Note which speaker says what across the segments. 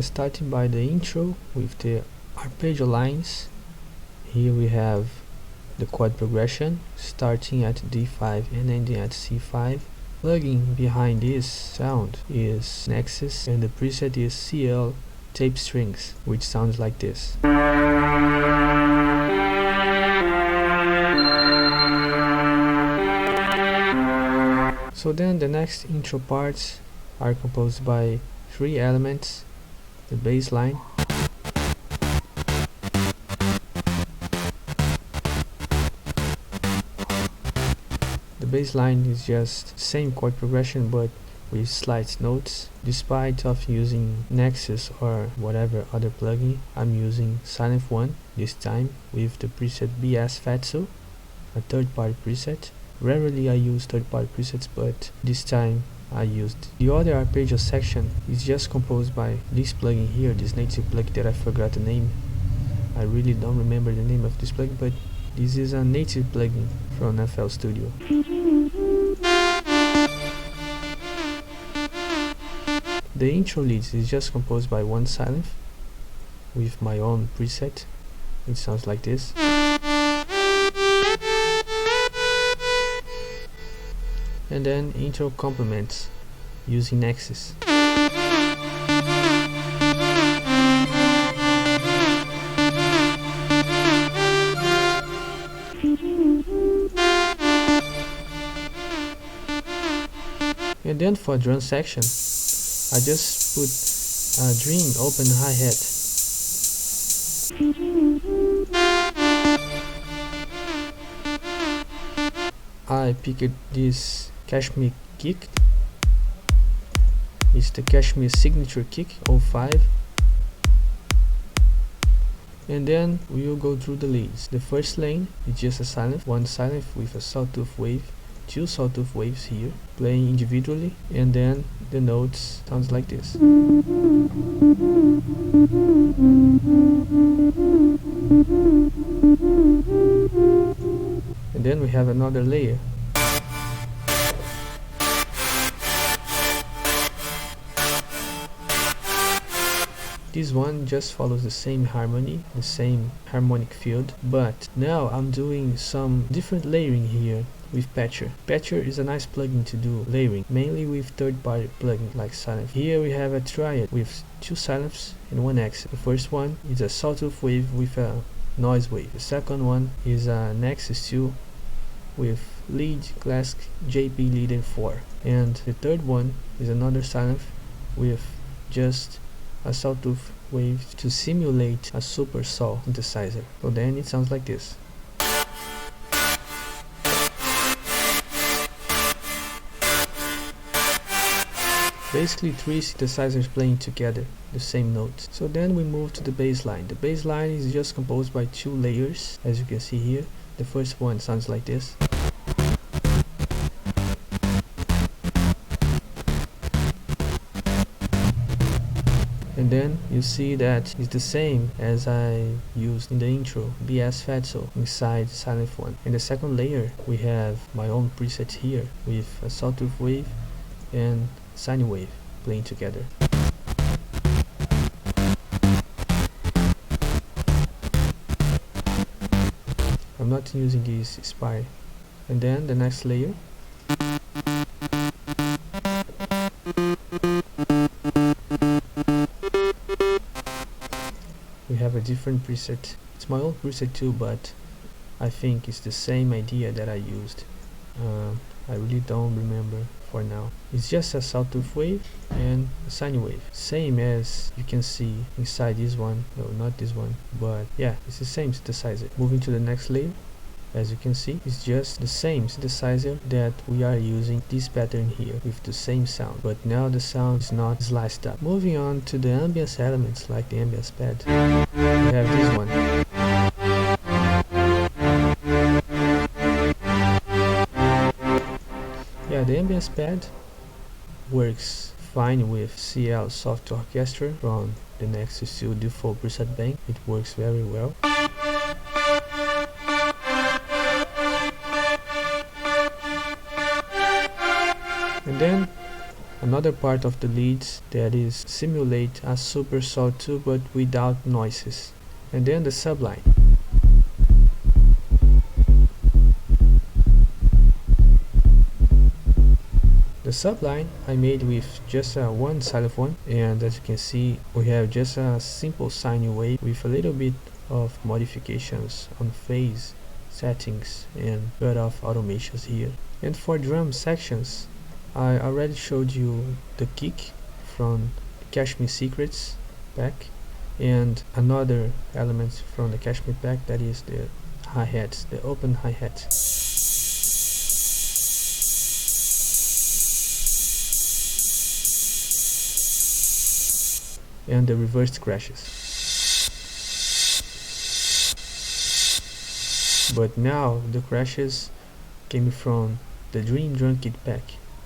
Speaker 1: starting by the intro with the arpeggio lines. Here we have the chord progression starting at D5 and ending at C5. Plugging behind this sound is Nexus, and the preset is CL tape strings, which sounds like this. So then the next intro parts are composed by 3 elements: the bass line, the bass line is just same chord progression but with slight notes. Despite of using Nexus or whatever other plugin, I'm using Silent One this time with the preset BS Fatso, a third-party preset. Rarely I use third-party presets, but this time I used. The other arpeggio section is just composed by this plugin here, this native plugin that I forgot the name. I really don't remember the name of this plugin, but this is a native plugin from FL Studio. The intro leads is just composed by one silent with my own preset. It sounds like this. And then intro complements using Nexus. And then for drum section, I just put a Dream open hi-hat. I picked this Cashmere kick. It's the Cashmere signature kick 05. And then we will go through the leads. The first lane is just a silent, one silent with a sawtooth wave, 2 sawtooth waves here playing individually, and then the notes sounds like this. And then we have another layer. This one just follows the same harmony, the same harmonic field, but now I'm doing some different layering here with Patcher. Patcher is a nice plugin to do layering, mainly with third-party plugins like Silent. Here we have a triad with 2 silents and 1 Nexus. The first one is a sawtooth wave with a noise wave. The second one is a Nexus 2 with lead classic JP Leader 4. And the third one is another silent with just a sawtooth wave to simulate a super saw synthesizer. So then it sounds like this. Basically 3 synthesizers playing together the same notes. So then we move to the bass line. The bass line is just composed by 2 layers, as you can see here. The first one sounds like this. And then you see that it's the same as I used in the intro, BS Fatso inside Silent One. In the second layer we have my own preset here with a sawtooth wave and sine wave playing together. I'm not using this spire. And then the next layer, we have a different preset. It's my own preset too, but I think it's the same idea that I used. I really don't remember for now. It's just a sawtooth wave and a sine wave, same as you can see inside this one. No, not this one, but yeah, it's the same synthesizer. Moving to the next layer, as you can see, it's just the same synthesizer that we are using this pattern here with the same sound, but now the sound is not sliced up. Moving on to the ambience elements like the ambience pad, we have this one. Yeah, the ambience pad works fine with CL Soft Orchestra from the Nexus 2 default preset bank. It works very well. And then another part of the leads that is simulate a super sawtooth but without noises. And then the subline. The subline I made with just one xylophone, and as you can see we have just a simple sine wave with a little bit of modifications on phase settings and cutoff automations here. And for drum sections, I already showed you the kick from Cash Me Secrets pack, and another element from the Cash Me pack, that is the hi-hats, the open hi-hat. And the reversed crashes. But now the crashes came from the Dream Drum Kit pack.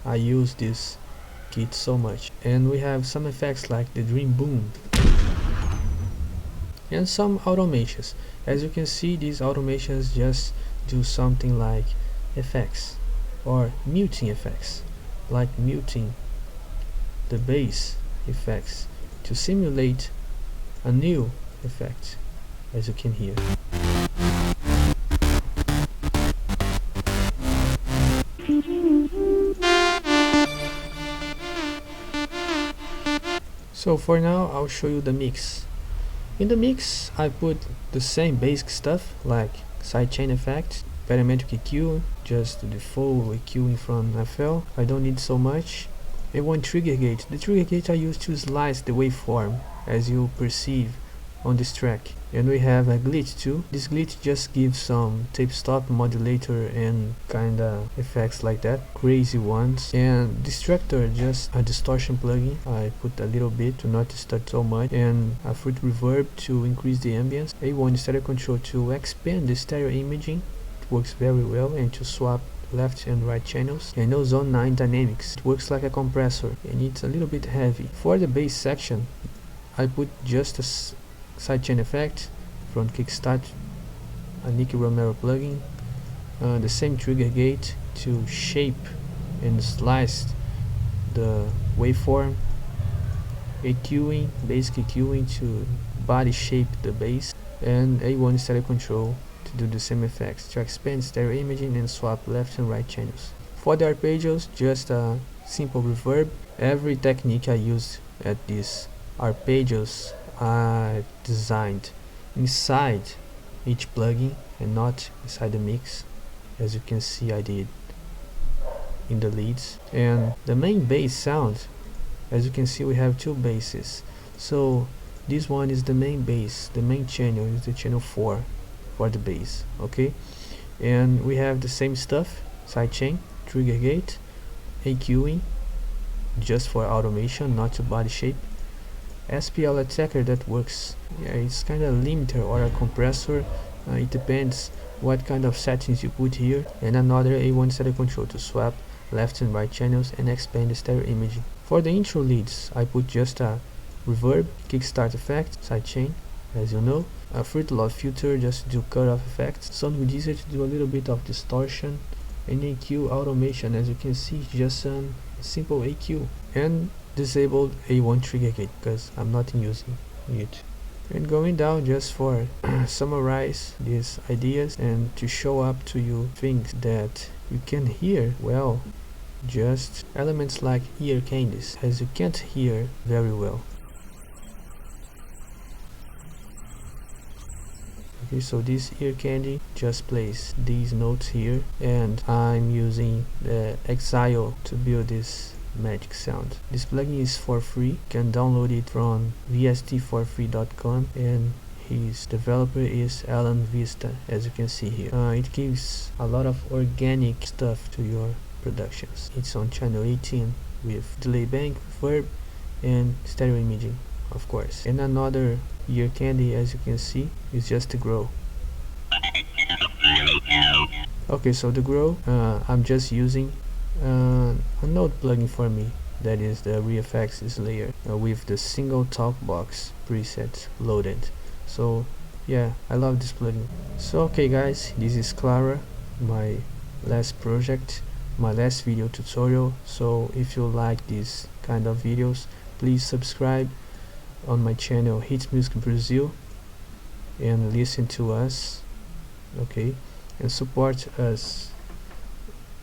Speaker 1: I use this kit so much. And we have some effects like the Dream Boom and some automations. As you can see, these automations just do something like effects or muting effects, like muting the bass effects to simulate a new effect, as you can hear. So for now I'll show you the mix. In the mix I put the same basic stuff like sidechain effect, parametric EQ, just the full EQing from FL. I don't need so much. And one trigger gate. The trigger gate I use to slice the waveform, as you perceive on this track. And we have a glitch too. This glitch just gives some tape stop modulator and kinda effects like that, crazy ones. And distractor, just a distortion plugin. I put a little bit to not distort so much, and a fruit reverb to increase the ambience. A1 stereo control to expand the stereo imaging. It works very well, and to swap left and right channels. And no zone 9 dynamics. It works like a compressor and it's a little bit heavy. For the bass section I put just a sidechain effect from Kickstart, a Nicky Romero plugin, the same trigger gate to shape and slice the waveform, EQing, basic EQing to body shape the bass, and A1 stereo control to do the same effects, to expand stereo imaging and swap left and right channels. For the arpeggios, just a simple reverb. Every technique I used at these arpeggios I designed inside each plugin and not inside the mix, as you can see I did in the leads. And the main bass sound, as you can see we have two basses, so this one is the main bass, the main channel is the channel 4 for the bass, okay? And we have the same stuff, sidechain, trigger gate, EQing just for automation, not to body shape, SPL attacker that works, yeah, it's kind of a limiter or a compressor, it depends what kind of settings you put here, and another A1 stereo control to swap left and right channels and expand the stereo imaging. For the intro leads I put just a reverb, kickstart effect, sidechain, as you know, a fruit lot filter just to do cutoff effects, sound reducer to do a little bit of distortion, and EQ automation, as you can see, just a simple EQ, and disabled A1 trigger gate because I'm not using it. And going down just for summarize these ideas and to show up to you things that you can hear well, just elements like ear candies, as you can't hear very well. Okay, so this ear candy just plays these notes here, and I'm using the Exile to build this magic sound. This plugin is for free, you can download it from vstforfree.com, and his developer is Alan Vista, as you can see here. It gives a lot of organic stuff to your productions. It's on channel 18 with delay bank, verb, and stereo imaging, of course. And another ear candy, as you can see, is just the grow. Okay, so the grow, I'm just using a node plugin for me, that is the ReFX layer, with the single talk box preset loaded. So yeah, I love this plugin. So okay guys, this is Clara, my last project, my last video tutorial. So if you like this kind of videos, please subscribe on my channel Hits Music Brazil and listen to us, okay, and support us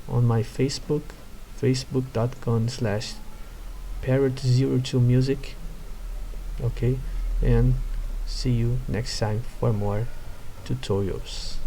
Speaker 1: on my Facebook, facebook.com/parrot02music, okay, and see you next time for more tutorials.